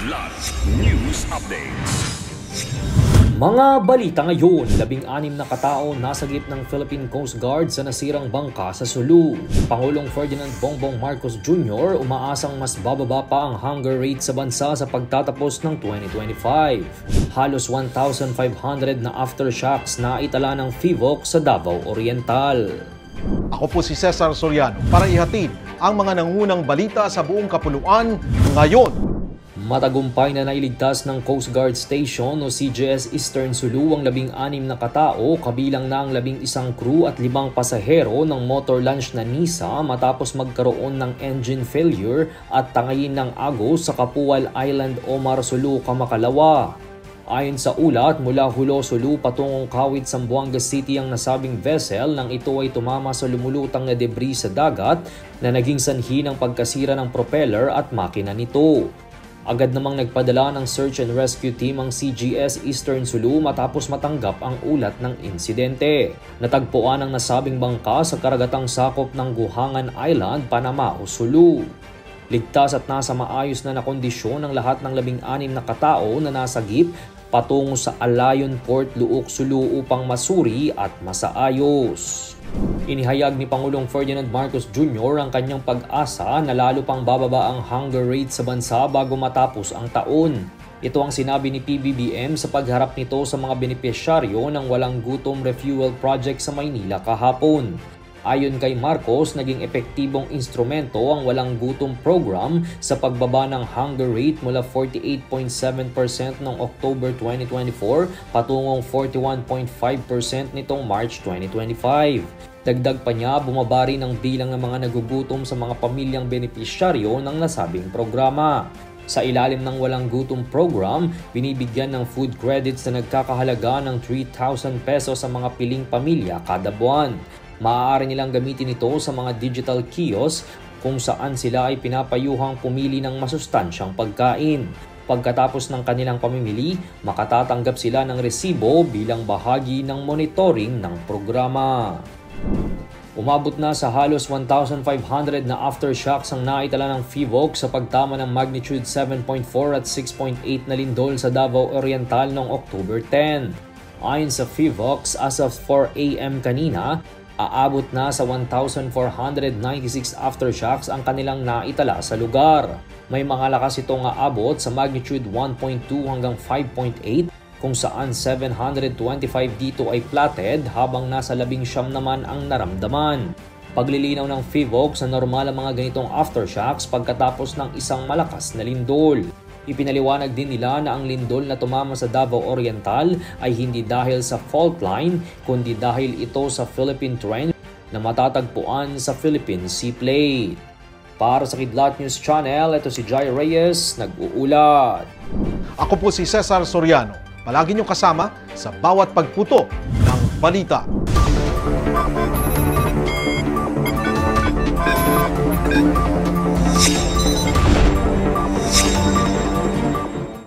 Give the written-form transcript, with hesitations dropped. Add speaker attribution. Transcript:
Speaker 1: Kidlat News Updates.
Speaker 2: Mga balita ngayon, 16 na katao nasagip ng Philippine Coast Guard sa nasirang bangka sa Sulu. Pangulong Ferdinand Bongbong Marcos Jr. umaasang mas bababa pa ang hunger rate sa bansa sa pagtatapos ng 2025. Halos 1,500 na aftershocks na itala ng FIVOC sa Davao Oriental.
Speaker 3: Ako po si Cesar Soriano para ihatid ang mga nangunang balita sa buong kapuluan ngayon.
Speaker 2: Matagumpay na nailigtas ng Coast Guard Station o CGS Eastern Sulu ang 16 na katao, kabilang na ang 11 crew at 5 pasahero ng motor launch na Nisa matapos magkaroon ng engine failure at tangayin ng agos sa Kapual Island, Omar Sulu, Kamakalawa. Ayon sa ulat, mula Hulo Sulu patungong Kawit, Zamboanga City ang nasabing vessel nang ito ay tumama sa lumulutang na debris sa dagat na naging sanhi ng pagkasira ng propeller at makina nito. Agad namang nagpadala ng search and rescue team ang CGS Eastern Sulu matapos matanggap ang ulat ng insidente. Natagpuan ang nasabing bangka sa karagatang sakop ng Guhangan Island, Panamao, Sulu. Ligtas at nasa maayos na kondisyon ang lahat ng 16 na katao na nasagip patungo sa Alayon Port, Luok, Sulu upang masuri at masaayos. Inihayag ni Pangulong Ferdinand Marcos Jr. ang kanyang pag-asa na lalo pang bababa ang hunger rate sa bansa bago matapos ang taon. Ito ang sinabi ni PBBM sa pagharap nito sa mga benepisyaryo ng Walang Gutom Refuel Project sa Maynila kahapon. Ayon kay Marcos, naging epektibong instrumento ang Walang Gutom Program sa pagbaba ng hunger rate mula 48.7% noong October 2024 patungong 41.5% nitong March 2025. Dagdag pa niya, bumaba rin ang bilang ng mga nagugutom sa mga pamilyang benepisyaryo ng nasabing programa. Sa ilalim ng Walang Gutom Program, binibigyan ng food credits na nagkakahalaga ng 3,000 pesos sa mga piling pamilya kada buwan. Maaari nilang gamitin ito sa mga digital kiosk kung saan sila ay pinapayuhang pumili ng masustansyang pagkain. Pagkatapos ng kanilang pamimili, makatatanggap sila ng resibo bilang bahagi ng monitoring ng programa. Umabot na sa halos 1,500 na aftershocks ang naitala ng FIVOC sa pagtama ng magnitude 7.4 at 6.8 na lindol sa Davao Oriental noong October 10. Ayon sa FIVOC, as of 4 AM kanina, aabot na sa 1,496 aftershocks ang kanilang naitala sa lugar. May mga lakas itong aabot sa magnitude 1.2 hanggang 5.8 kung saan 725 dito ay flatted habang nasa 19 naman ang naramdaman. Paglilinaw ng FIVOC sa normal ang mga ganitong aftershocks pagkatapos ng isang malakas na lindol. Ipinaliwanag din nila na ang lindol na tumama sa Davao Oriental ay hindi dahil sa fault line kundi dahil ito sa Philippine Trench na matatagpuan sa Philippine Sea Plate. Para sa Kidlat News Channel, ito si Jai Reyes, nag-uulat.
Speaker 3: Ako po si Cesar Soriano. Palagi niyong kasama sa bawat pagputo ng balita.